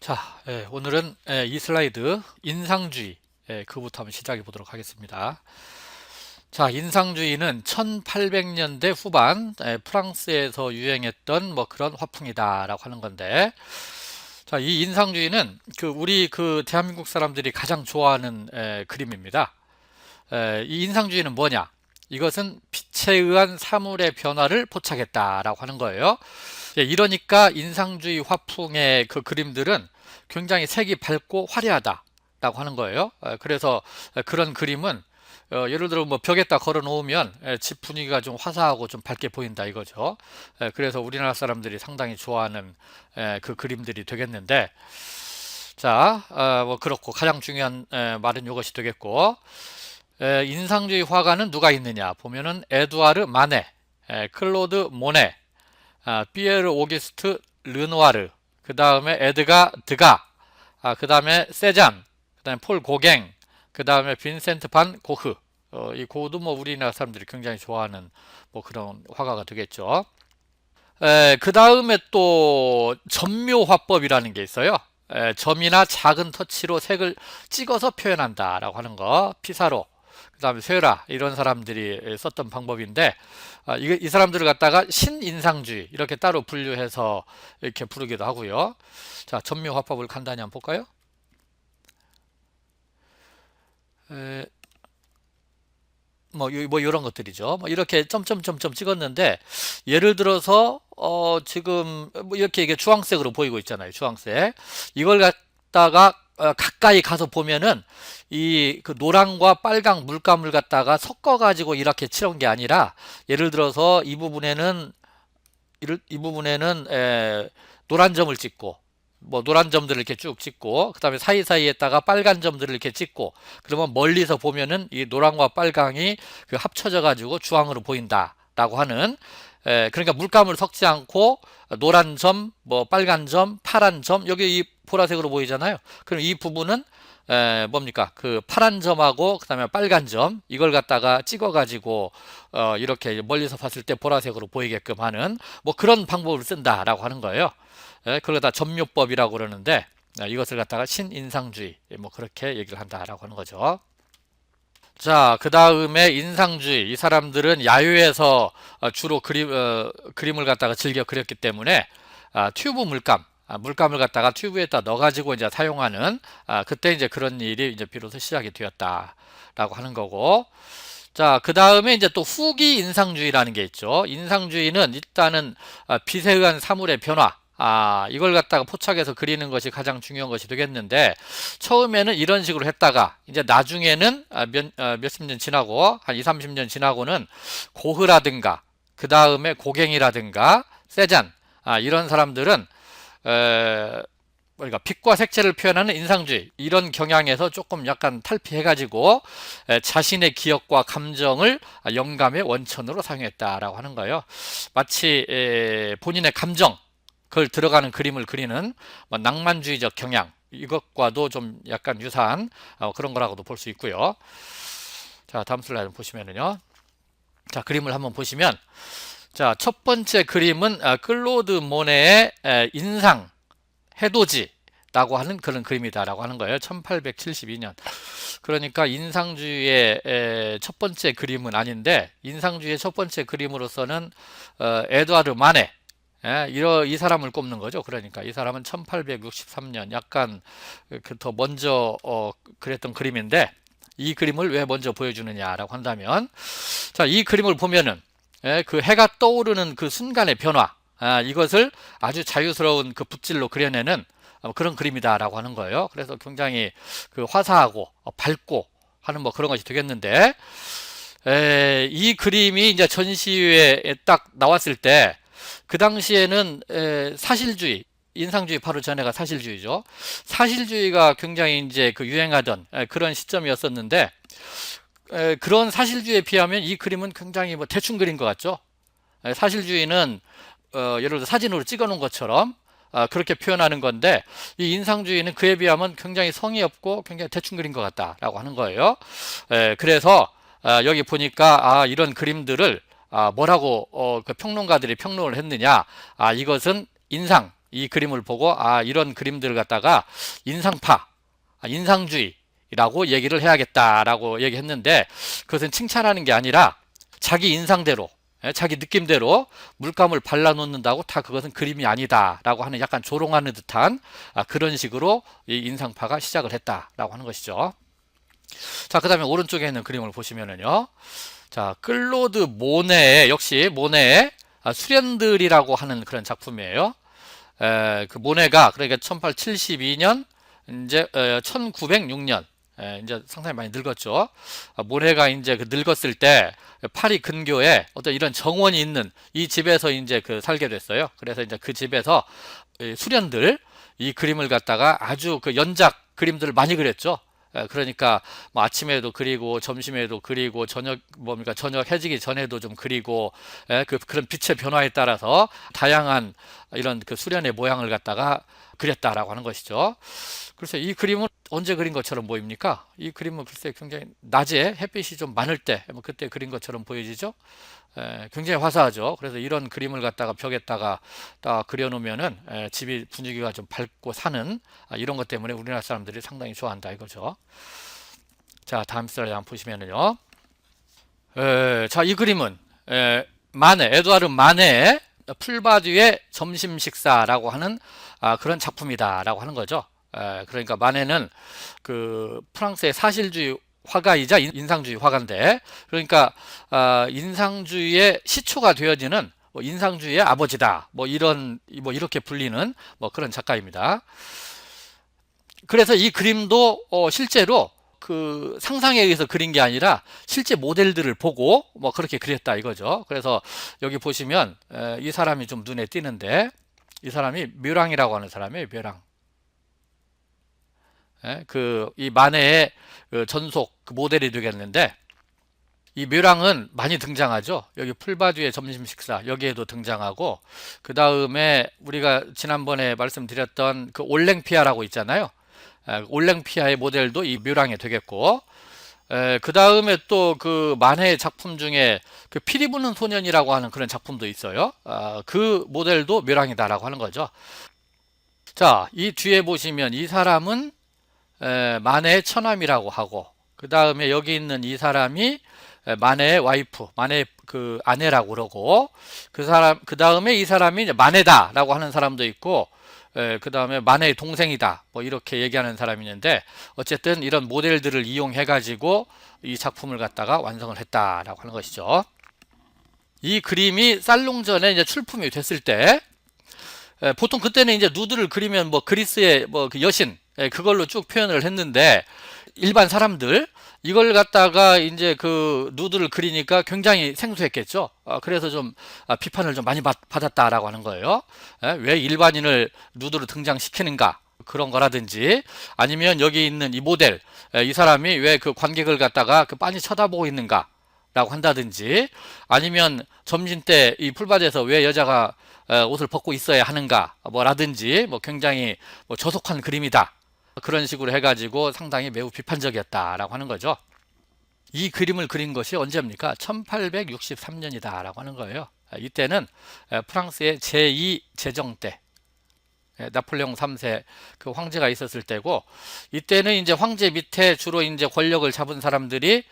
자, 오늘은 이 슬라이드 인상주의 그부터 한번 시작해 보도록 하겠습니다. 자, 인상주의는 1800년대 후반 프랑스에서 유행했던 뭐 그런 화풍이다라고 하는 건데, 자, 이 인상주의는 우리 대한민국 사람들이 가장 좋아하는 그림입니다. 이 인상주의는 뭐냐? 이것은 빛에 의한 사물의 변화를 포착했다라고 하는 거예요. 이러니까 인상주의 화풍의 그 그림들은 굉장히 색이 밝고 화려하다라고 하는 거예요. 그래서 그런 그림은 예를 들어 뭐 벽에다 걸어 놓으면 집 분위기가 좀 화사하고 좀 밝게 보인다 이거죠. 그래서 우리나라 사람들이 상당히 좋아하는 그 그림들이 되겠는데, 자, 뭐 그렇고 가장 중요한 말은 이것이 되겠고, 인상주의 화가는 누가 있느냐 보면은 에두아르 마네, 클로드 모네, 피에르 오기스트 르누아르, 그 다음에 에드가 드가, 그 다음에 세잔, 그 다음에 폴 고갱, 그 다음에 빈센트 반 고흐. 이 고흐도 뭐 우리나라 사람들이 굉장히 좋아하는 뭐 그런 화가가 되겠죠. 그 다음에 또 점묘화법이라는 게 있어요. 점이나 작은 터치로 색을 찍어서 표현한다라고 하는 거, 피사로, 그 다음에 쇠라, 이런 사람들이 썼던 방법인데, 이 사람들을 갖다가 신인상주의 이렇게 따로 분류해서 이렇게 부르기도 하고요. 자, 점묘화법을 간단히 한번 볼까요? 에, 뭐 이런 것들이죠. 뭐 이렇게 점점점점 찍었는데, 예를 들어서 지금 뭐 이렇게 이게 주황색으로 보이고 있잖아요. 주황색. 이걸 갖다가 가까이 가서 보면은 이 그 노랑과 빨강 물감을 갖다가 섞어 가지고 이렇게 칠한 게 아니라, 예를 들어서 이 부분에는 노란 점을 찍고, 뭐 노란 점들을 이렇게 쭉 찍고, 그 다음에 사이사이에다가 빨간 점들을 이렇게 찍고, 그러면 멀리서 보면은 이 노랑과 빨강이 합쳐져 가지고 주황으로 보인다라고 하는, 그러니까 물감을 섞지 않고 노란 점, 뭐 빨간 점, 파란 점, 여기 이 보라색으로 보이잖아요. 그럼 이 부분은 뭡니까? 그 파란 점하고 그다음에 빨간 점, 이걸 갖다가 찍어 가지고 이렇게 멀리서 봤을 때 보라색으로 보이게끔 하는 뭐 그런 방법을 쓴다라고 하는 거예요. 그걸 다 점묘법이라고 그러는데, 이것을 갖다가 신인상주의 뭐 그렇게 얘기를 한다라고 하는 거죠. 자, 그 다음에 인상주의. 이 사람들은 야유에서 주로 그림을 갖다가 즐겨 그렸기 때문에 튜브 물감을 갖다가 튜브에다 넣어가지고 이제 사용하는, 그때 이제 그런 일이 이제 비로소 시작이 되었다라고 하는 거고. 자, 그 다음에 이제 또 후기 인상주의라는 게 있죠. 인상주의는 일단은 빛에 의한 사물의 변화, 이걸 갖다가 포착해서 그리는 것이 가장 중요한 것이 되겠는데, 처음에는 이런 식으로 했다가 이제 나중에는 몇십 년 지나고 한 2, 30년 지나고는 고흐라든가 그 다음에 고갱이라든가 세잔, 이런 사람들은 그러니까 빛과 색채를 표현하는 인상주의, 이런 경향에서 조금 약간 탈피해가지고 자신의 기억과 감정을 영감의 원천으로 사용했다라고 하는 거예요. 마치 본인의 감정, 그걸 들어가는 그림을 그리는 뭐 낭만주의적 경향, 이것과도 좀 약간 유사한 그런 거라고도 볼 수 있고요. 자, 다음 슬라이드 보시면은요. 자, 그림을 한번 보시면, 자, 첫 번째 그림은 클로드 모네의 인상 해돋이라고 하는 그런 그림이다라고 하는 거예요. 1872년. 그러니까 인상주의의 첫 번째 그림은 아닌데, 인상주의의 첫 번째 그림으로서는 에드와르 마네, 이 사람을 꼽는 거죠. 그러니까 이 사람은 1863년, 약간 더 먼저 그랬던 그림인데, 이 그림을 왜 먼저 보여주느냐라고 한다면, 자, 이 그림을 보면은 그 해가 떠오르는 그 순간의 변화, 이것을 아주 자유스러운 그 붓질로 그려내는 그런 그림이다라고 하는 거예요. 그래서 굉장히 그 화사하고 밝고 하는 뭐 그런 것이 되겠는데, 이 그림이 이제 전시회에 딱 나왔을 때, 그 당시에는 사실주의, 인상주의 바로 전에가 사실주의죠. 사실주의가 굉장히 이제 그 유행하던 그런 시점이었었는데, 그런 사실주의에 비하면 이 그림은 굉장히 뭐 대충 그린 것 같죠. 사실주의는 예를 들어 사진으로 찍어 놓은 것처럼 그렇게 표현하는 건데, 이 인상주의는 그에 비하면 굉장히 성의 없고 굉장히 대충 그린 것 같다라고 하는 거예요. 그래서 여기 보니까 이런 그림들을 뭐라고 그 평론가들이 평론을 했느냐, 이것은 이 그림을 보고 이런 그림들을 갖다가 인상파, 인상주의라고 얘기를 해야겠다라고 얘기했는데, 그것은 칭찬하는 게 아니라 자기 인상대로, 자기 느낌대로 물감을 발라놓는다고 다 그것은 그림이 아니다라고 하는 약간 조롱하는 듯한 그런 식으로 이 인상파가 시작을 했다라고 하는 것이죠. 자, 그 다음에 오른쪽에 있는 그림을 보시면은요. 자, 클로드 모네의, 역시 모네의 수련들이라고 하는 그런 작품이에요. 그 모네가 그러니까 1872년 이제 1906년, 이제 상당히 많이 늙었죠. 모네가 이제 그 늙었을 때 파리 근교에 어떤 이런 정원이 있는 이 집에서 이제 그 살게 됐어요. 그래서 이제 그 집에서 수련들 이 그림을 갖다가 아주 그 연작 그림들을 많이 그렸죠. 그러니까 뭐 아침에도 그리고 점심에도 그리고 저녁 뭡니까 저녁 해지기 전에도 좀 그리고, 그런 빛의 변화에 따라서 다양한 이런 그 수련의 모양을 갖다가 그렸다라고 하는 것이죠. 글쎄 이 그림은 언제 그린 것처럼 보입니까? 이 그림은 글쎄 굉장히 낮에 햇빛이 좀 많을 때 그때 그린 것처럼 보여지죠. 굉장히 화사하죠. 그래서 이런 그림을 갖다가 벽에다가 딱 그려놓으면은 집이 분위기가 좀 밝고 사는, 이런 것 때문에 우리나라 사람들이 상당히 좋아한다 이거죠. 자, 다음 슬라이드 한번 보시면은요. 자, 이 그림은 에드와르 마네의 풀바디의 점심 식사라고 하는 그런 작품이다라고 하는 거죠. 그러니까 마네는 그 프랑스의 사실주의 화가이자 인상주의 화가인데, 그러니까 인상주의의 시초가 되어지는 인상주의의 아버지다, 이렇게 불리는 그런 작가입니다. 그래서 이 그림도 실제로 그 상상에 의해서 그린 게 아니라 실제 모델들을 보고 그렇게 그렸다 이거죠. 그래서 여기 보시면 이 사람이 좀 눈에 띄는데, 이 사람이 묘랑이라고 하는 사람이에요. 묘랑. 이 마네의 그 전속 그 모델이 되겠는데, 이 묘랑은 많이 등장하죠. 여기 풀바디의 점심 식사 여기에도 등장하고, 그 다음에 우리가 지난번에 말씀드렸던 그 올랭피아라고 있잖아요. 올랭피아의 모델도 이 묘랑이 되겠고, 그 다음에 또 그 만해의 작품 중에 그 피리 부는 소년이라고 하는 그런 작품도 있어요. 그 모델도 묘랑이다라고 하는 거죠. 자, 이 뒤에 보시면 이 사람은 마네의 처남이라고 하고, 그 다음에 여기 있는 이 사람이 마네의 와이프, 마네의 그 아내라고 그러고, 그 다음에 이 사람이 이제 마네다라고 하는 사람도 있고, 그 다음에 마네의 동생이다 이렇게 얘기하는 사람이 있는데, 어쨌든 이런 모델들을 이용해 가지고 이 작품을 갖다가 완성을 했다라고 하는 것이죠. 이 그림이 살롱전에 이제 출품이 됐을 때, 보통 그때는 이제 누드를 그리면 그리스의 그 여신, 그걸로 쭉 표현을 했는데, 일반 사람들 이걸 갖다가 이제 그 누드를 그리니까 굉장히 생소했겠죠. 그래서 좀 비판을 좀 많이 받았다라고 하는 거예요. 왜 일반인을 누드로 등장시키는가, 그런 거라든지, 아니면 여기 있는 이 모델, 이 사람이 왜 그 관객을 갖다가 그 빤히 쳐다보고 있는가 라고 한다든지, 아니면 점심 때 이 풀밭에서 왜 여자가 옷을 벗고 있어야 하는가 라든지, 굉장히 저속한 그림이다, 그런 식으로 해가지고 상당히 매우 비판적이었다라고 하는 거죠. 이 그림을 그린 것이 언제입니까? 1863년이다 라고 하는 거예요. 이때는 프랑스의 제2 제정 때, 나폴레옹 3세 그 황제가 있었을 때고, 이때는 이제 황제 밑에 주로 이제 권력을 잡은 사람들이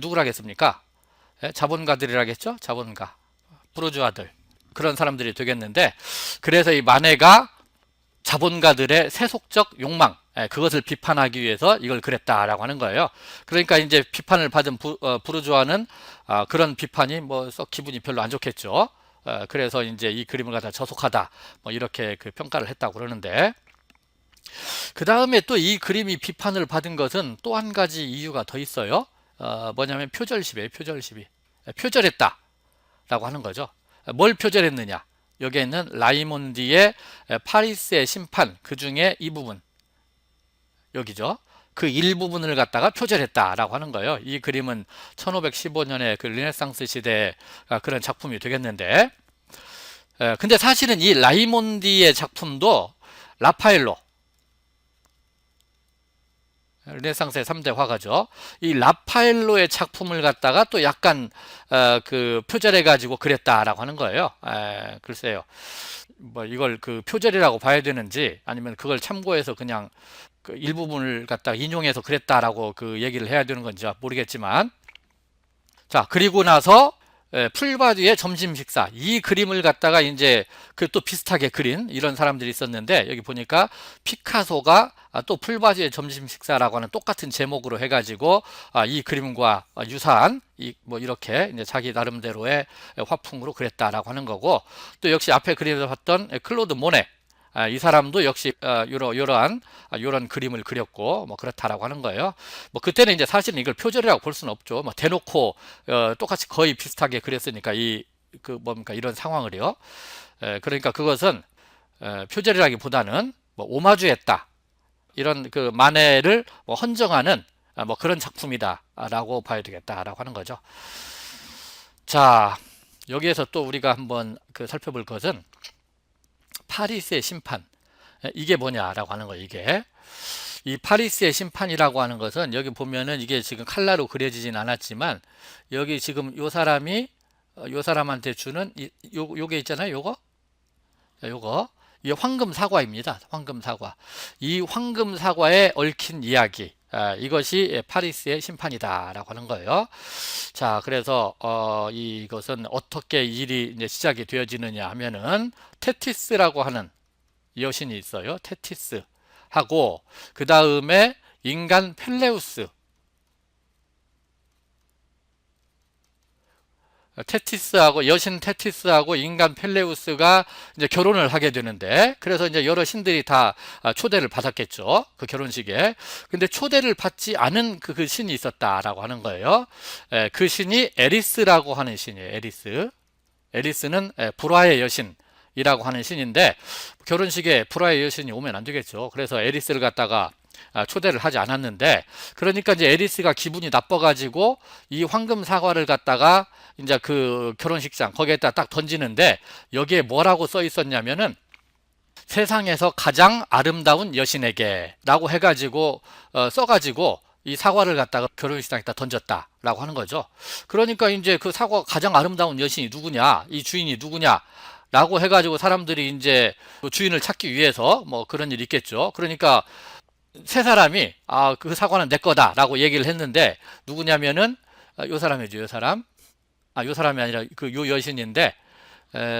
누구라겠습니까? 자본가들이라겠죠? 자본가, 부르주아들, 그런 사람들이 되겠는데, 그래서 이 마네가 자본가들의 세속적 욕망, 그것을 비판하기 위해서 이걸 그랬다라고 하는 거예요. 그러니까 이제 비판을 받은 부르주아는 그런 비판이 썩 기분이 별로 안 좋겠죠. 그래서 이제 이 그림을 갖다 저속하다 이렇게 그 평가를 했다고 그러는데, 그 다음에 또 이 그림이 비판을 받은 것은 또 한 가지 이유가 더 있어요. 뭐냐면 표절시비예요. 표절시비. 표절했다 라고 하는 거죠. 뭘 표절했느냐, 여기에 있는 라이몬디의 파리스의 심판, 그 중에 이 부분, 여기죠. 그 일부분을 갖다가 표절했다라고 하는 거예요. 이 그림은 1515년에 그 르네상스 시대의 그런 작품이 되겠는데, 근데 사실은 이 라이몬디의 작품도 라파엘로, 르네상스의 3대 화가죠. 이 라파엘로의 작품을 갖다가 또 약간 그 표절해 가지고 그랬다라고 하는 거예요. 글쎄요. 뭐 이걸 그 표절이라고 봐야 되는지 아니면 그걸 참고해서 그냥 그 일부분을 갖다가 인용해서 그랬다라고 그 얘기를 해야 되는 건지 모르겠지만, 자, 그리고 나서 풀바디의 점심 식사, 이 그림을 갖다가 이제 그 또 비슷하게 그린 이런 사람들이 있었는데, 여기 보니까 피카소가 또 풀바디의 점심 식사라고 하는 똑같은 제목으로 해가지고 이 그림과 유사한 뭐 이렇게 이제 자기 나름대로의 화풍으로 그랬다라고 하는 거고, 또 역시 앞에 그림에서 봤던 클로드 모네, 이 사람도 역시 이런 그림을 그렸고 뭐 그렇다라고 하는 거예요. 뭐 그때는 이제 사실은 이걸 표절이라고 볼 수는 없죠. 뭐 대놓고 똑같이 거의 비슷하게 그렸으니까 이 그 뭡니까 이런 상황을요. 그러니까 그것은 표절이라기보다는 뭐 오마주했다, 이런 그 만해를 뭐 헌정하는 뭐 그런 작품이다라고 봐야 되겠다라고 하는 거죠. 자, 여기에서 또 우리가 한번 그 살펴볼 것은 파리스의 심판, 이게 뭐냐라고 하는 거예요. 이게 이 파리스의 심판이라고 하는 것은 여기 보면은 이게 지금 칼라로 그려지진 않았지만, 여기 지금 요 사람이 요 사람한테 주는 요게 있잖아요. 요거 이게 황금 사과입니다. 황금 사과. 이 황금 사과에 얽힌 이야기, 이것이 파리스의 심판이다라고 하는 거예요. 자, 그래서 이것은 어떻게 일이 이제 시작이 되어지느냐 하면은, 테티스라고 하는 여신이 있어요. 테티스 하고, 그 다음에 인간 펠레우스, 테티스하고 여신 테티스하고 인간 펠레우스가 이제 결혼을 하게 되는데, 그래서 이제 여러 신들이 다 초대를 받았겠죠. 그 결혼식에. 근데 초대를 받지 않은 그 신이 있었다라고 하는 거예요. 그 신이 에리스라고 하는 신이에요. 에리스는 불화의 여신이라고 하는 신인데, 결혼식에 불화의 여신이 오면 안 되겠죠. 그래서 에리스를 갖다가 초대를 하지 않았는데, 그러니까 이제 에리스가 기분이 나빠가지고 이 황금 사과를 갖다가 이제 그 결혼식장 거기에다 딱 던지는데, 여기에 뭐라고 써 있었냐면은 세상에서 가장 아름다운 여신에게 라고 해가지고 써가지고 이 사과를 갖다가 결혼식장에다 던졌다라고 하는 거죠. 그러니까 이제 그 사과 가장 아름다운 여신이 누구냐, 이 주인이 누구냐 라고 해가지고 사람들이 이제 그 주인을 찾기 위해서 뭐 그런 일이 있겠죠. 그러니까 세 사람이 그 사과는 내 거다라고 얘기를 했는데, 누구냐면은 요 사람이죠. 요 사람. 요 사람이 아니라 그 요 여신인데,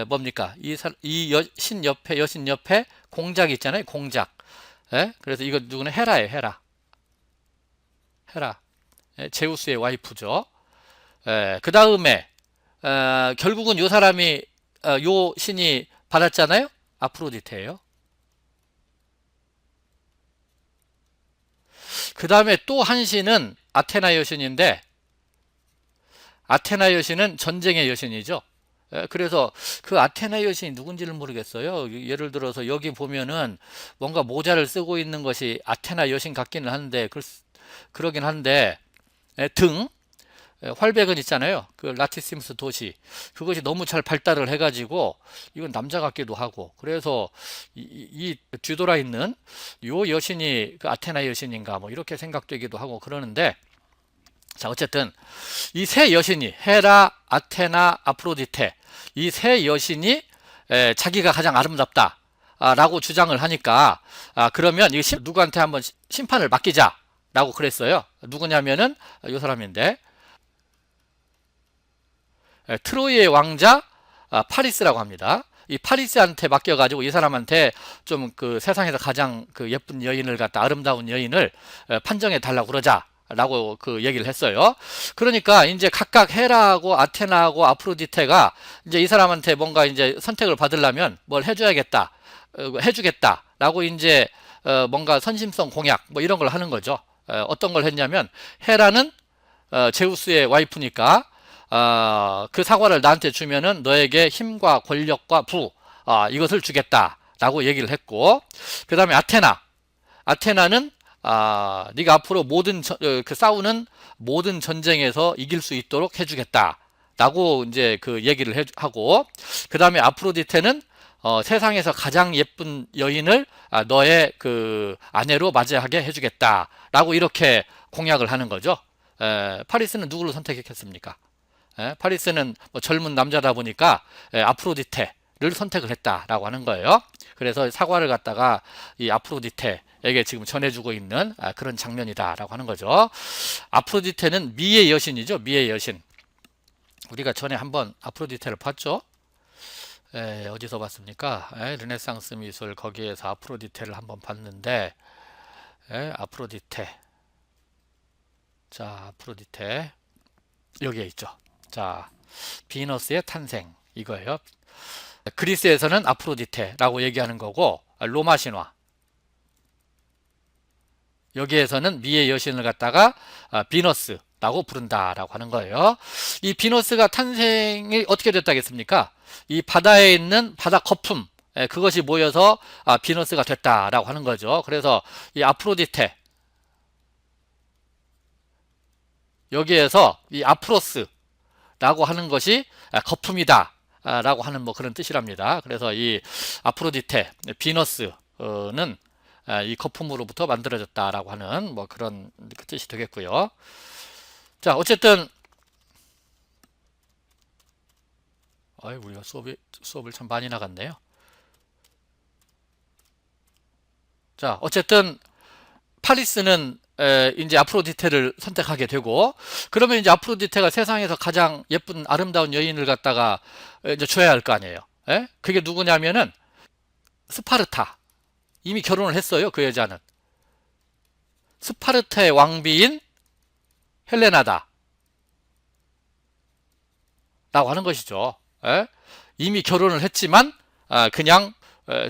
뭡니까? 여신 옆에 공작 있잖아요. 공작. 그래서 이거 누구는 헤라예요. 헤라. 제우스의 와이프죠. 그 다음에 결국은 요 사람이 요 신이 받았잖아요. 아프로디테예요. 그 다음에 또 한 신은 아테나 여신인데, 아테나 여신은 전쟁의 여신이죠. 그래서 그 아테나 여신이 누군지를 모르겠어요. 예를 들어서 여기 보면은 뭔가 모자를 쓰고 있는 것이 아테나 여신 같기는 한데, 그러긴 한데, 등 활백은 있잖아요. 그 라티시무스 도시, 그것이 너무 잘 발달을 해가지고 이건 남자 같기도 하고, 그래서 이 뒤돌아 있는 요 여신이 그 아테나 여신인가 뭐 이렇게 생각되기도 하고 그러는데, 자, 어쨌든 이 세 여신이 헤라, 아테나, 아프로디테, 이 세 여신이 자기가 가장 아름답다 라고 주장을 하니까, 그러면 이 누구한테 한번 심판을 맡기자 라고 그랬어요. 누구냐면은 이 사람인데, 트로이의 왕자 파리스라고 합니다. 이 파리스한테 맡겨가지고 이 사람한테 좀 그 세상에서 가장 그 예쁜 여인을 갖다, 아름다운 여인을 판정해 달라고 그러자 라고 그 얘기를 했어요. 그러니까 이제 각각 헤라하고 아테나하고 아프로디테가 이제 이 사람한테 뭔가 이제 선택을 받으려면 뭘 해줘야겠다, 해주겠다 라고 이제 뭔가 선심성 공약 뭐 이런 걸 하는 거죠. 어떤 걸 했냐면, 헤라는 제우스의 와이프니까 그 사과를 나한테 주면은 너에게 힘과 권력과 부, 이것을 주겠다라고 얘기를 했고, 그 다음에 아테나는 네가 앞으로 그 싸우는 모든 전쟁에서 이길 수 있도록 해주겠다라고 이제 그 얘기를 하고, 그 다음에 아프로디테는 세상에서 가장 예쁜 여인을 너의 그 아내로 맞이하게 해주겠다라고 이렇게 공약을 하는 거죠. 파리스는 누구를 선택했습니까? 파리스는 뭐 젊은 남자다 보니까 아프로디테, 선택을 했다라고 하는 거예요. 그래서 사과를 갖다가 이 아프로디테에게 지금 전해주고 있는 그런 장면이다라고 하는 거죠. 아프로디테는 미의 여신이죠. 미의 여신. 우리가 전에 한번 아프로디테를 봤죠. 어디서 봤습니까? 르네상스 미술 거기에서 아프로디테를 한번 봤는데, 아프로디테. 자, 아프로디테 여기에 있죠. 자, 비너스의 탄생 이거예요. 그리스에서는 아프로디테라고 얘기하는 거고, 로마 신화 여기에서는 미의 여신을 갖다가 비너스라고 부른다라고 하는 거예요. 이 비너스가 탄생이 어떻게 됐다겠습니까? 이 바다에 있는 바다 거품 그것이 모여서 비너스가 됐다라고 하는 거죠. 그래서 이 아프로디테 여기에서 이 아프로스라고 하는 것이 거품이다 라고 하는 뭐 그런 뜻이랍니다. 그래서 이 아프로디테 비너스는 이 거품으로부터 만들어졌다라고 하는 뭐 그런 뜻이 되겠고요. 자, 어쨌든 우리가 수업을 참 많이 나갔네요. 자, 어쨌든 파리스는 이제 아프로디테를 선택하게 되고, 그러면 이제 아프로디테가 세상에서 가장 예쁜 아름다운 여인을 갖다가 이제 줘야 할 거 아니에요. 그게 누구냐면은 스파르타. 이미 결혼을 했어요. 그 여자는 스파르타의 왕비인 헬레나다 라고 하는 것이죠. 이미 결혼을 했지만 그냥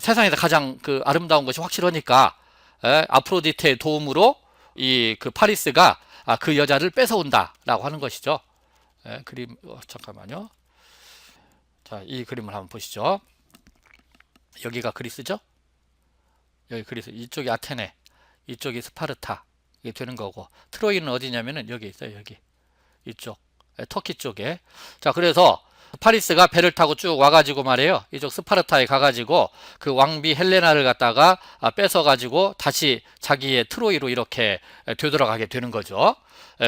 세상에서 가장 그 아름다운 것이 확실하니까 아프로디테의 도움으로 이 그 파리스가 그 여자를 뺏어온다 라고 하는 것이죠. 그림 잠깐만요. 자, 이 그림을 한번 보시죠. 여기가 그리스죠. 여기 그리스, 이쪽이 아테네, 이쪽이 스파르타 이게 되는 거고, 트로이는 어디냐면은 여기 있어요. 여기 이쪽 터키 쪽에. 자, 그래서 파리스가 배를 타고 쭉 와가지고 말이에요. 이쪽 스파르타에 가가지고 그 왕비 헬레나를 갖다가 뺏어가지고 다시 자기의 트로이로 이렇게 되돌아가게 되는 거죠.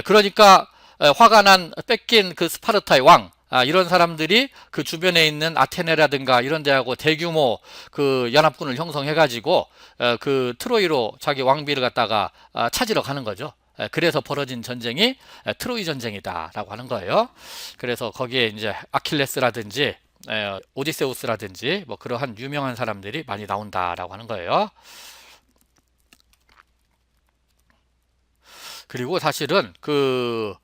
그러니까 화가 난 뺏긴 그 스파르타의 왕, 이런 사람들이 그 주변에 있는 아테네라든가 이런 데하고 대규모 그 연합군을 형성해가지고 그 트로이로 자기 왕비를 갖다가 찾으러 가는 거죠. 그래서 벌어진 전쟁이 트로이 전쟁이다라고 하는 거예요. 그래서 거기에 이제 아킬레스라든지 오디세우스라든지 뭐 그러한 유명한 사람들이 많이 나온다라고 하는 거예요. 그리고 사실은 그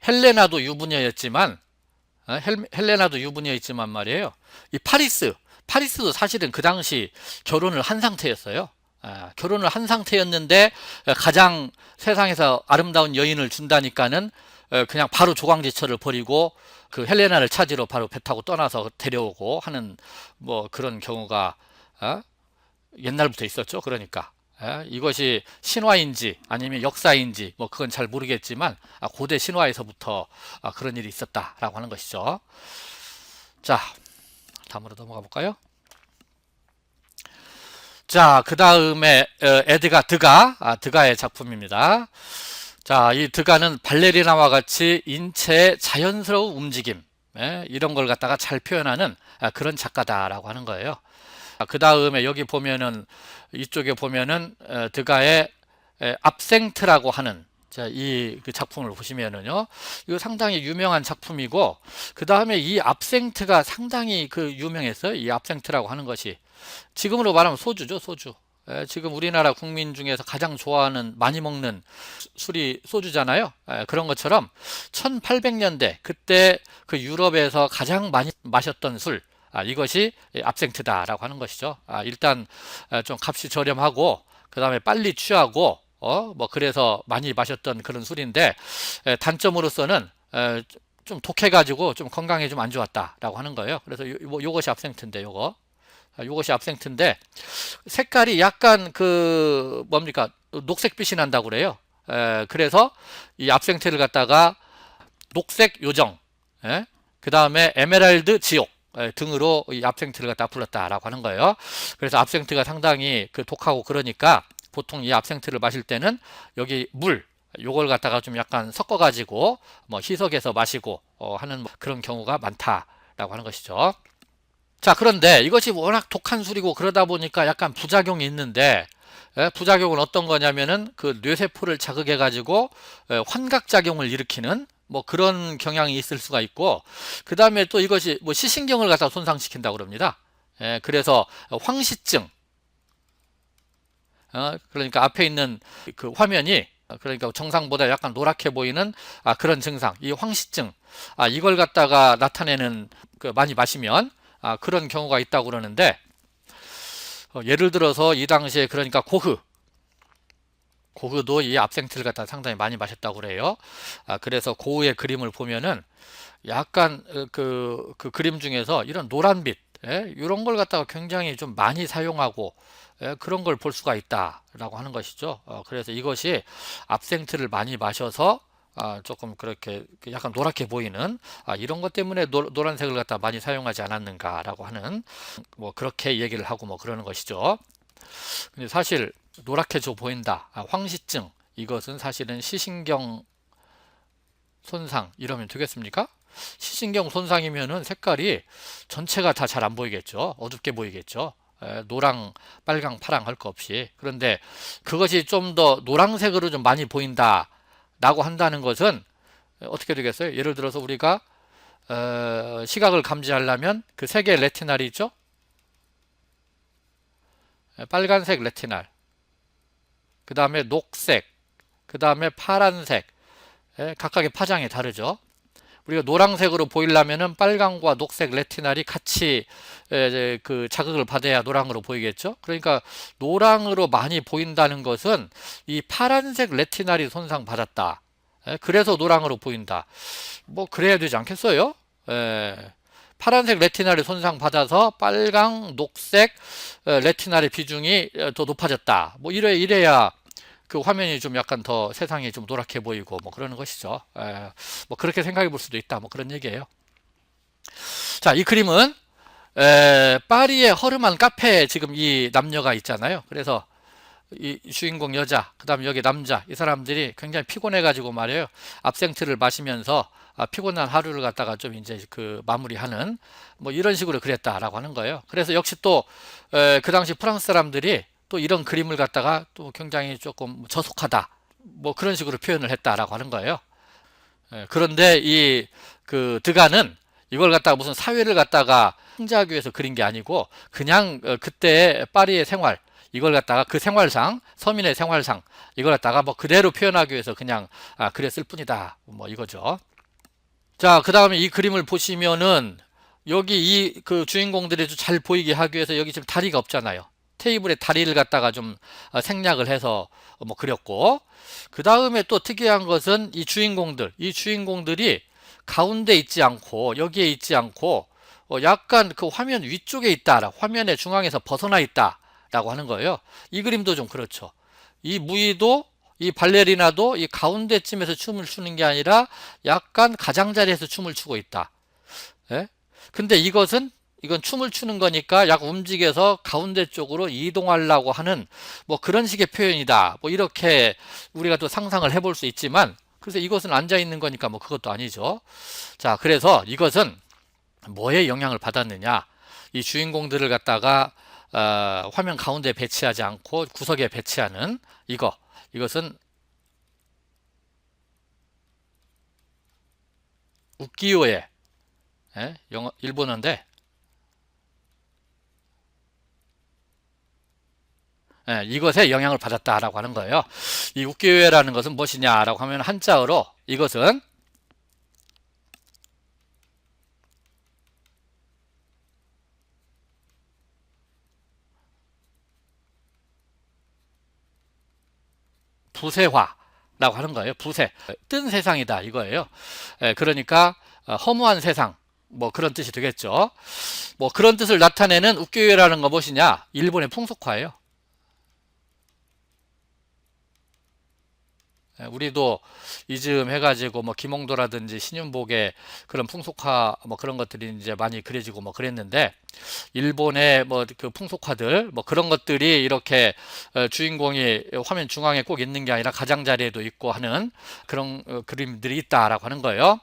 헬레나도 유부녀였지만 헬레나도 유부녀였지만 말이에요. 이 파리스도 사실은 그 당시 결혼을 한 상태였어요. 결혼을 한 상태였는데 가장 세상에서 아름다운 여인을 준다니까는 그냥 바로 조광지처를 버리고 그 헬레나를 찾으러 바로 배 타고 떠나서 데려오고 하는 뭐 그런 경우가 옛날부터 있었죠. 그러니까 이것이 신화인지 아니면 역사인지 뭐 그건 잘 모르겠지만 고대 신화에서부터 그런 일이 있었다라고 하는 것이죠. 자, 다음으로 넘어가 볼까요? 자, 그 다음에 에드가 드가의 작품입니다. 자, 이 드가는 발레리나와 같이 인체의 자연스러운 움직임 이런 걸 갖다가 잘 표현하는 그런 작가다라고 하는 거예요. 그 다음에 여기 보면은 이쪽에 보면은 드가의 압생트라고 하는 이 그 작품을 보시면은요, 이거 상당히 유명한 작품이고, 그 다음에 이 압생트가 상당히 그 유명했어요. 이 압생트라고 하는 것이 지금으로 말하면 소주죠, 소주. 지금 우리나라 국민 중에서 가장 좋아하는 많이 먹는 술이 소주잖아요. 그런 것처럼 1800년대 그때 그 유럽에서 가장 많이 마셨던 술, 이것이 압생트다라고 하는 것이죠. 일단 좀 값이 저렴하고 그 다음에 빨리 취하고 뭐 그래서 많이 마셨던 그런 술인데, 단점으로서는 좀 독해가지고 좀 건강에 좀 안 좋았다라고 하는 거예요. 그래서 요것이 압생트인데 요것이 압생트인데 색깔이 약간 그 뭡니까 녹색빛이 난다고 그래요. 그래서 이 압생트를 갖다가 녹색 요정, 그 다음에 에메랄드 지옥 등으로 이 압생트를 갖다 불렀다라고 하는 거예요. 그래서 압생트가 상당히 그 독하고 그러니까 보통 이 압생트를 마실 때는 여기 물 요걸 갖다가 좀 약간 섞어 가지고 뭐 희석해서 마시고 하는 그런 경우가 많다라고 하는 것이죠. 자, 그런데 이것이 워낙 독한 술이고 그러다 보니까 약간 부작용이 있는데, 부작용은 어떤 거냐면은 그 뇌세포를 자극해 가지고 환각작용을 일으키는 뭐 그런 경향이 있을 수가 있고, 그 다음에 또 이것이 뭐 시신경을 갖다 손상시킨다고 그럽니다. 그래서 황시증, 그러니까 앞에 있는 그 화면이, 그러니까 정상보다 약간 노랗게 보이는 그런 증상, 이 황시증, 이걸 갖다가 나타내는, 그 많이 마시면 그런 경우가 있다고 그러는데, 예를 들어서 이 당시에 그러니까 고흐도 이 압생트를 갖다 상당히 많이 마셨다고 그래요. 그래서 고흐의 그림을 보면은 약간 그 그림 중에서 이런 노란빛, 이런 걸 갖다가 굉장히 좀 많이 사용하고, 그런 걸 볼 수가 있다라고 하는 것이죠. 그래서 이것이 압생트를 많이 마셔서 조금 그렇게 약간 노랗게 보이는 이런 것 때문에 노란색을 갖다 많이 사용하지 않았는가라고 하는, 뭐 그렇게 얘기를 하고 뭐 그러는 것이죠. 근데 사실 노랗게 보인다, 황시증, 이것은 사실은 시신경 손상 이러면 되겠습니까? 시신경 손상이면은 색깔이 전체가 다 잘 안 보이겠죠. 어둡게 보이겠죠. 노랑, 빨강, 파랑 할 거 없이. 그런데 그것이 좀 더 노란색으로 좀 많이 보인다라고 한다는 것은 어떻게 되겠어요? 예를 들어서 우리가 시각을 감지하려면 그 세 개의 레티날이 있죠. 빨간색 레티날, 그 다음에 녹색, 그 다음에 파란색, 각각의 파장이 다르죠. 우리가 노란색으로 보이려면은 빨강과 녹색 레티날이 같이 그 자극을 받아야 노랑으로 보이겠죠. 그러니까 노랑으로 많이 보인다는 것은 이 파란색 레티날이 손상받았다. 그래서 노랑으로 보인다. 뭐 그래야 되지 않겠어요? 파란색 레티날이 손상받아서 빨강, 녹색 레티날의 비중이 더 높아졌다. 뭐 이래야 그 화면이 좀 약간 더 세상이 좀 노랗게 보이고 뭐 그러는 것이죠. 뭐 그렇게 생각해 볼 수도 있다. 뭐 그런 얘기예요. 자, 이 그림은 파리의 허름한 카페에 지금 이 남녀가 있잖아요. 그래서 이 주인공 여자, 그 다음에 여기 남자, 이 사람들이 굉장히 피곤해가지고 말이에요. 압생트를 마시면서 피곤한 하루를 갖다가 좀 이제 그 마무리하는 뭐 이런 식으로 그랬다라고 하는 거예요. 그래서 역시 또 그 당시 프랑스 사람들이 또 이런 그림을 갖다가 또 굉장히 조금 저속하다, 뭐 그런 식으로 표현을 했다라고 하는 거예요. 그런데 이 그 드가는 이걸 갖다가 무슨 사회를 갖다가 풍자하기 위해서 그린 게 아니고 그냥 그때 파리의 생활, 이걸 갖다가 그 생활상, 서민의 생활상, 이걸 갖다가 뭐 그대로 표현하기 위해서 그냥 그랬을 뿐이다, 뭐 이거죠. 자, 그 다음에 이 그림을 보시면은 여기 이 그 주인공들이 좀 잘 보이게 하기 위해서 여기 지금 다리가 없잖아요. 테이블에 다리를 갖다가 좀 생략을 해서 뭐 그렸고, 그 다음에 또 특이한 것은 이 주인공들이 가운데 있지 않고 여기에 있지 않고 약간 그 화면 위쪽에 있다, 화면의 중앙에서 벗어나 있다라고 하는 거예요. 이 그림도 좀 그렇죠. 이 무희도, 이 발레리나도 이 가운데쯤에서 춤을 추는 게 아니라 약간 가장자리에서 춤을 추고 있다. 예? 근데 이건 춤을 추는 거니까 약 움직여서 가운데 쪽으로 이동하려고 하는 뭐 그런 식의 표현이다. 뭐 이렇게 우리가 또 상상을 해볼 수 있지만, 그래서 이것은 앉아 있는 거니까 뭐 그것도 아니죠. 자, 그래서 이것은 뭐에 영향을 받았느냐? 이 주인공들을 갖다가 화면 가운데 배치하지 않고 구석에 배치하는 이것은 우키요에, 영어 일본어인데, 이것에 영향을 받았다라고 하는 거예요. 이 우키요에라는 것은 무엇이냐라고 하면 한자어로 이것은 부세화라고 하는 거예요. 부세, 뜬 세상이다 이거예요. 그러니까 허무한 세상, 뭐 그런 뜻이 되겠죠. 뭐 그런 뜻을 나타내는 우키요에라는 거 무엇이냐? 일본의 풍속화예요. 우리도 이즈음 해가지고 뭐 김홍도라든지 신윤복의 그런 풍속화 뭐 그런 것들이 이제 많이 그려지고 뭐 그랬는데, 일본의 뭐 그 풍속화들 뭐 그런 것들이 이렇게 주인공이 화면 중앙에 꼭 있는 게 아니라 가장자리에도 있고 하는 그런 그림들이 있다라고 하는 거예요.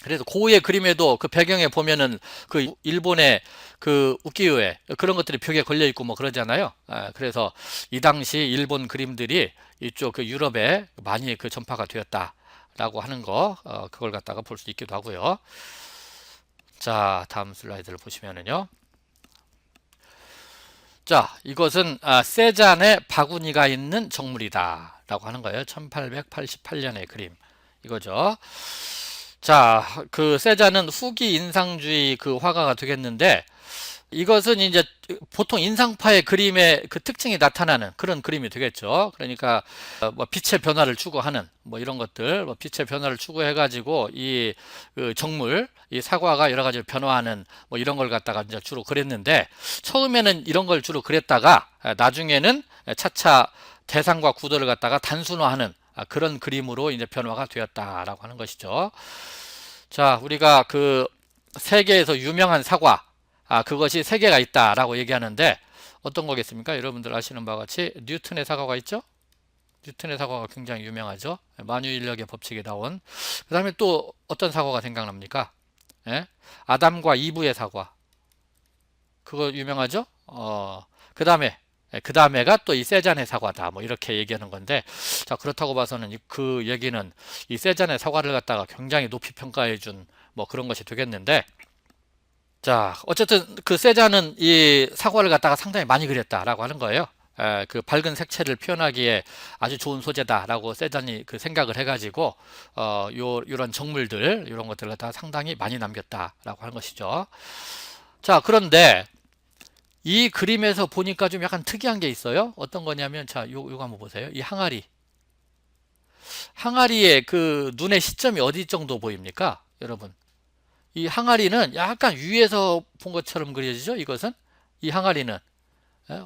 그래서 고흐의 그림에도 그 배경에 보면은 그 일본의 그 우키요에 그런 것들이 벽에 걸려 있고 뭐 그러잖아요. 그래서 이 당시 일본 그림들이 이쪽 그 유럽에 많이 그 전파가 되었다라고 하는 거, 그걸 갖다가 볼 수 있기도 하고요. 자, 다음 슬라이드를 보시면은요. 자, 이것은 세잔의 바구니가 있는 정물이다 라고 하는 거예요. 1888년의 그림 이거죠. 자, 그 세잔은 후기 인상주의 그 화가가 되겠는데, 이것은 이제 보통 인상파의 그림의 그 특징이 나타나는 그런 그림이 되겠죠. 그러니까 뭐 빛의 변화를 추구하는 뭐 이런 것들, 뭐 빛의 변화를 추구해 가지고 이그 정물, 이 사과가 여러 가지 변화하는 뭐 이런 걸 갖다가 이제 주로 그렸는데, 처음에는 이런 걸 주로 그렸다가 나중에는 차차 대상과 구도를 갖다가 단순화하는 그런 그림으로 이제 변화가 되었다라고 하는 것이죠. 자, 우리가 그 세계에서 유명한 사과, 그것이 세 개가 있다라고 얘기하는데, 어떤 거겠습니까? 여러분들 아시는 바와 같이 뉴턴의 사과가 있죠? 뉴턴의 사과가 굉장히 유명하죠. 만유인력의 법칙에 나온. 그 다음에 또 어떤 사과가 생각납니까? 예? 아담과 이브의 사과. 그거 유명하죠? 그 다음에가 또 이 세잔의 사과다. 뭐 이렇게 얘기하는 건데, 자, 그렇다고 봐서는 그 얘기는 이 세잔의 사과를 갖다가 굉장히 높이 평가해 준 뭐 그런 것이 되겠는데, 자, 어쨌든 그 세잔은 이 사과를 갖다가 상당히 많이 그렸다라고 하는 거예요. 그 밝은 색채를 표현하기에 아주 좋은 소재다라고 세잔이 그 생각을 해가지고 요런 정물들 이런 것들을 갖다가 상당히 많이 남겼다라고 하는 것이죠. 자, 그런데 이 그림에서 보니까 좀 약간 특이한 게 있어요. 어떤 거냐면, 자, 요거 한번 보세요. 이 항아리. 항아리의 그 눈의 시점이 어디 정도 보입니까? 여러분. 이 항아리는 약간 위에서 본 것처럼 그려지죠? 이것은? 이 항아리는.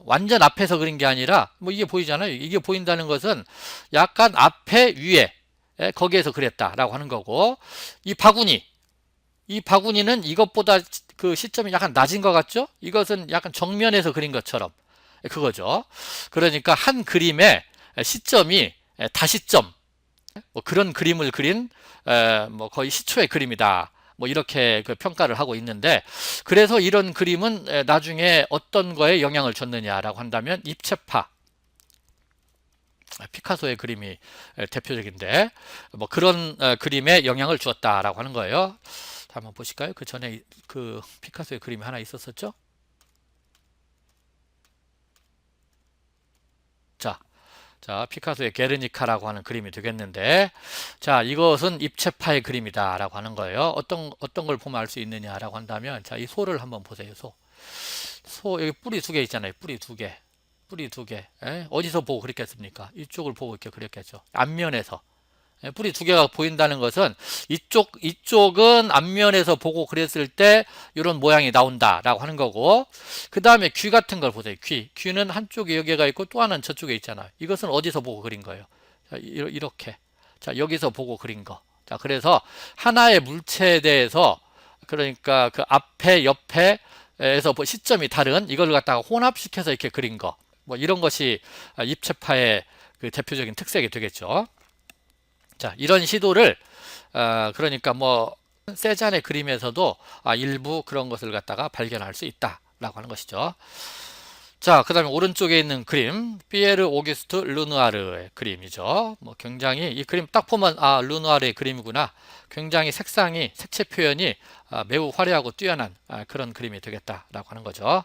완전 앞에서 그린 게 아니라, 뭐 이게 보이잖아요. 이게 보인다는 것은 약간 앞에 위에, 거기에서 그렸다라고 하는 거고, 이 바구니. 이 바구니는 이것보다 그 시점이 약간 낮은 것 같죠? 이것은 약간 정면에서 그린 것처럼 그거죠. 그러니까 한 그림의 시점이 다시점, 뭐 그런 그림을 그린 뭐 거의 시초의 그림이다. 뭐 이렇게 그 평가를 하고 있는데, 그래서 이런 그림은 나중에 어떤 거에 영향을 줬느냐라고 한다면 입체파, 피카소의 그림이 대표적인데, 뭐 그런 그림에 영향을 주었다라고 하는 거예요. 한번 보실까요? 그 전에 그 피카소의 그림이 하나 있었었죠? 자, 자, 피카소의 게르니카라고 하는 그림이 되겠는데, 자, 이것은 입체파의 그림이다라고 하는 거예요. 어떤 걸 보면 알 수 있느냐라고 한다면, 자, 이 소를 한번 보세요. 소 여기 뿌리 두 개 있잖아요. 뿌리 두 개. 어디서 보고 그랬겠습니까? 이쪽을 보고 이렇게 그렸겠죠. 앞면에서. 뿌리 두 개가 보인다는 것은 이쪽은 앞면에서 보고 그랬을 때 이런 모양이 나온다라고 하는 거고, 그 다음에 귀 같은 걸 보세요. 귀는 한쪽에 여기가 있고 또 하나는 저쪽에 있잖아요. 이것은 어디서 보고 그린 거예요? 자, 이렇게. 자, 여기서 보고 그린 거. 자, 그래서 하나의 물체에 대해서, 그러니까 그 앞에 옆에에서 시점이 다른 이걸 갖다가 혼합시켜서 이렇게 그린 거. 뭐 이런 것이 입체파의 그 대표적인 특색이 되겠죠. 자, 이런 시도를 그러니까 뭐 세잔의 그림에서도 일부 그런 것을 갖다가 발견할 수 있다라고 하는 것이죠. 자, 그 다음에 오른쪽에 있는 그림, 피에르 오기스트 르누아르의 그림이죠. 뭐 굉장히 이 그림 딱 보면 르누아르의 그림이구나. 굉장히 색채 표현이 매우 화려하고 뛰어난 그런 그림이 되겠다라고 하는 거죠.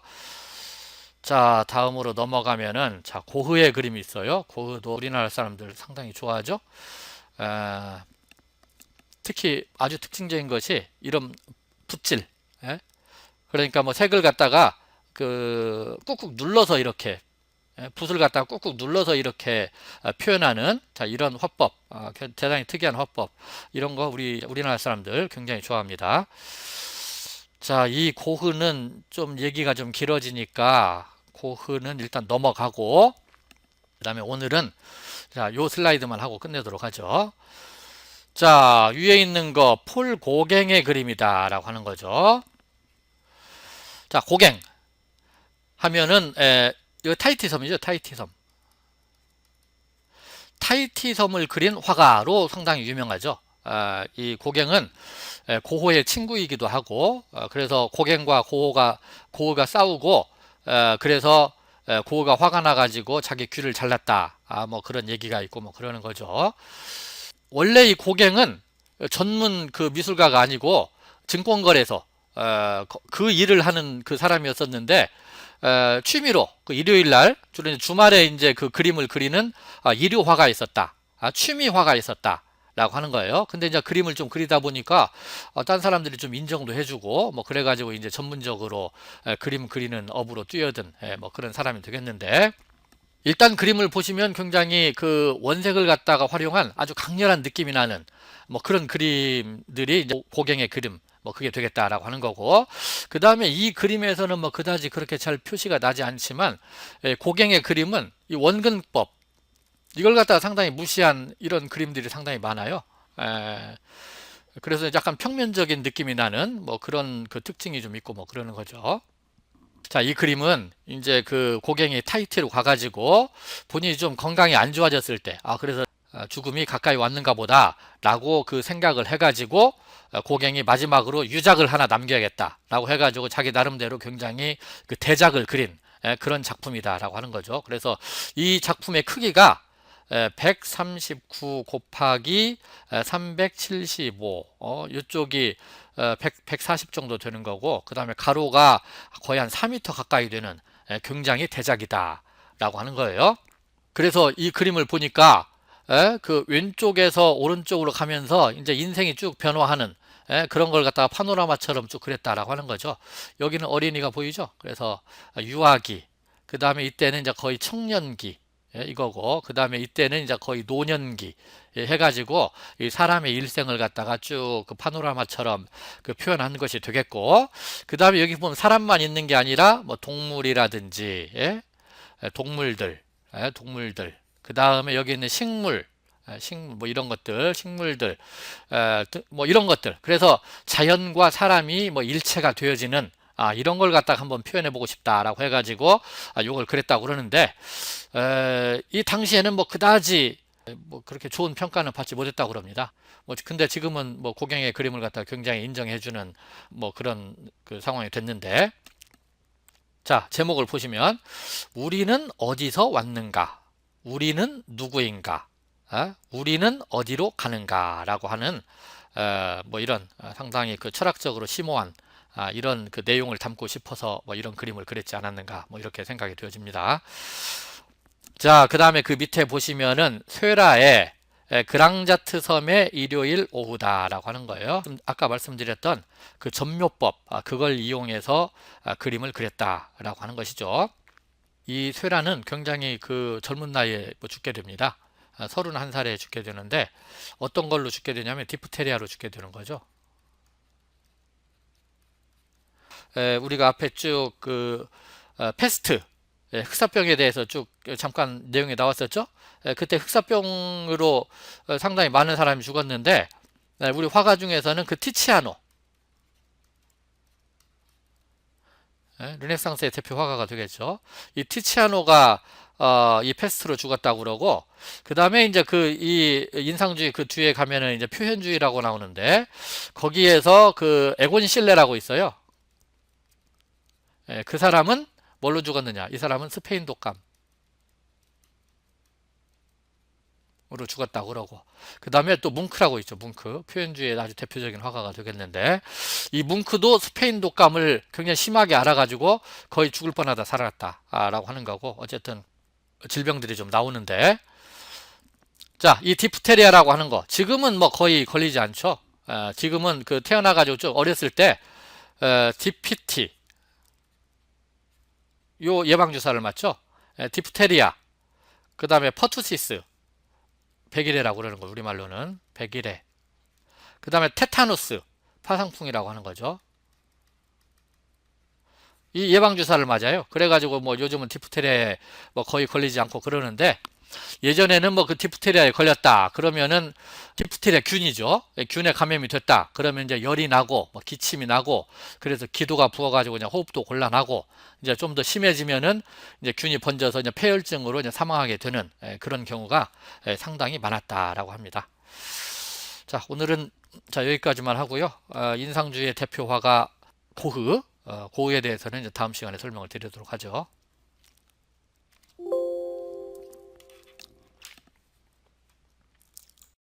자, 다음으로 넘어가면은, 자, 고흐의 그림이 있어요. 고흐도 우리나라 사람들 상당히 좋아하죠. 아, 특히 아주 특징적인 것이 이런 붓질. 예? 그러니까 뭐 색을 갖다가 그 꾹꾹 눌러서 이렇게, 붓을 갖다가 꾹꾹 눌러서 이렇게 표현하는, 자, 이런 화법, 대단히 특이한 화법. 이런 거 우리나라 사람들 굉장히 좋아합니다. 자, 이 고흐는 좀 얘기가 좀 길어지니까 고흐는 일단 넘어가고, 그 다음에 오늘은 자, 요 슬라이드만 하고 끝내도록 하죠. 자, 위에 있는 거 폴 고갱의 그림이다 라고 하는 거죠. 자, 고갱 하면은 이거 타히티 섬이죠. 타히티 섬. 타히티 섬을 그린 화가로 상당히 유명하죠. 이 고갱은 고호의 친구이기도 하고, 그래서 고갱과 고호가 싸우고, 그래서 고호가 화가 나가지고 자기 귀를 잘랐다. 뭐 그런 얘기가 있고 뭐 그러는 거죠. 원래 이 고갱은 전문 그 미술가가 아니고 증권거래소 그 일을 하는 그 사람이었었는데, 취미로 그 일요일 날 주로 주말에 이제 그 그림을 그리는 일요화가 있었다. 취미화가 있었다. 라고 하는 거예요. 근데 이제 그림을 좀 그리다 보니까 딴 사람들이 좀 인정도 해주고 뭐 그래가지고 이제 전문적으로 그림 그리는 업으로 뛰어든 뭐 그런 사람이 되겠는데, 일단 그림을 보시면 굉장히 그 원색을 갖다가 활용한 아주 강렬한 느낌이 나는 뭐 그런 그림들이 이제 고갱의 그림 뭐 그게 되겠다라고 하는 거고, 그 다음에 이 그림에서는 뭐 그다지 그렇게 잘 표시가 나지 않지만 고갱의 그림은 이 원근법 이걸 갖다가 상당히 무시한 이런 그림들이 상당히 많아요. 그래서 약간 평면적인 느낌이 나는 뭐 그런 그 특징이 좀 있고 뭐 그러는 거죠. 자, 이 그림은 이제 그 고갱이 타히티로 가가지고 본인이 좀 건강이 안 좋아졌을 때, 그래서 죽음이 가까이 왔는가 보다 라고 그 생각을 해가지고 고갱이 마지막으로 유작을 하나 남겨야겠다 라고 해가지고 자기 나름대로 굉장히 그 대작을 그린 그런 작품이다 라고 하는 거죠. 그래서 이 작품의 크기가 139 곱하기 375, 이쪽이 140 정도 되는 거고, 그 다음에 가로가 거의 한 4m 가까이 되는 굉장히 대작이다 라고 하는 거예요. 그래서 이 그림을 보니까 그 왼쪽에서 오른쪽으로 가면서 이제 인생이 쭉 변화하는 그런 걸 갖다가 파노라마처럼 쭉 그렸다라고 하는 거죠. 여기는 어린이가 보이죠. 그래서 유아기, 그 다음에 이때는 이제 거의 청년기 이거고, 그 다음에 이때는 이제 거의 노년기 해가지고 이 사람의 일생을 갖다가 쭉 그 파노라마처럼 그 표현한 것이 되겠고, 그 다음에 여기 보면 사람만 있는 게 아니라 뭐 동물이라든지 동물들, 그 다음에 여기 있는 식물 뭐 이런 것들, 식물들 뭐 이런 것들, 그래서 자연과 사람이 뭐 일체가 되어지는 이런 걸 갖다가 한번 표현해 보고 싶다라고 해가지고 요걸 그랬다고 그러는데, 이 당시에는 뭐 그다지 뭐 그렇게 좋은 평가는 받지 못했다고 그럽니다. 뭐 근데 지금은 뭐 고갱의 그림을 갖다가 굉장히 인정해주는 뭐 그런 그 상황이 됐는데, 자, 제목을 보시면 우리는 어디서 왔는가, 우리는 누구인가, 우리는 어디로 가는가 라고 하는 뭐 이런 상당히 그 철학적으로 심오한 이런 그 내용을 담고 싶어서 뭐 이런 그림을 그렸지 않았는가 뭐 이렇게 생각이 되어집니다. 자, 그 다음에 그 밑에 보시면은 쇠라의 그랑자트 섬의 일요일 오후다라고 하는 거예요. 아까 말씀드렸던 그 전묘법, 그걸 이용해서 그림을 그렸다라고 하는 것이죠. 이 쇠라는 굉장히 그 젊은 나이에 뭐 죽게 됩니다. 31살에 죽게 되는데, 어떤 걸로 죽게 되냐면 디프테리아로 죽게 되는 거죠. 우리가 앞에 쭉 그 패스트, 흑사병에 대해서 쭉 잠깐 내용이 나왔었죠. 그때 흑사병으로 상당히 많은 사람이 죽었는데, 우리 화가 중에서는 그 티치아노, 르네상스의 대표 화가가 되겠죠. 이 티치아노가 이 패스트로 죽었다고 그러고, 그 다음에 이제 그 이 인상주의 그 뒤에 가면은 이제 표현주의라고 나오는데, 거기에서 그 에곤 실레라고 있어요. 그 사람은 뭘로 죽었느냐? 이 사람은 스페인 독감으로 죽었다고 그러고, 그 다음에 또 뭉크라고 있죠. 뭉크, 표현주의의 아주 대표적인 화가가 되겠는데, 이 뭉크도 스페인 독감을 굉장히 심하게 알아가지고 거의 죽을 뻔하다 살아났다 라고 하는 거고, 어쨌든 질병들이 좀 나오는데, 자, 이 디프테리아라고 하는 거 지금은 뭐 거의 걸리지 않죠. 지금은 그 태어나가지고 좀 어렸을 때 DPT 요 예방주사를 맞죠. 디프테리아, 그 다음에 퍼투시스, 백일해라고 그러는 거, 우리말로는 백일해, 그 다음에 테타누스, 파상풍이라고 하는 거죠. 이 예방주사를 맞아요. 그래가지고 뭐 요즘은 디프테리아에 뭐 거의 걸리지 않고 그러는데, 예전에는 뭐 그 디프테리아에 걸렸다 그러면은 디프테리아 균이죠. 균에 감염이 됐다 그러면 이제 열이 나고 뭐 기침이 나고, 그래서 기도가 부어가지고 그냥 호흡도 곤란하고, 이제 좀 더 심해지면은 이제 균이 번져서 이제 폐혈증으로 이제 사망하게 되는 그런 경우가 상당히 많았다라고 합니다. 자, 오늘은 여기까지만 하고요. 인상주의 대표 화가 고흐, 고흐에 대해서는 이제 다음 시간에 설명을 드리도록 하죠.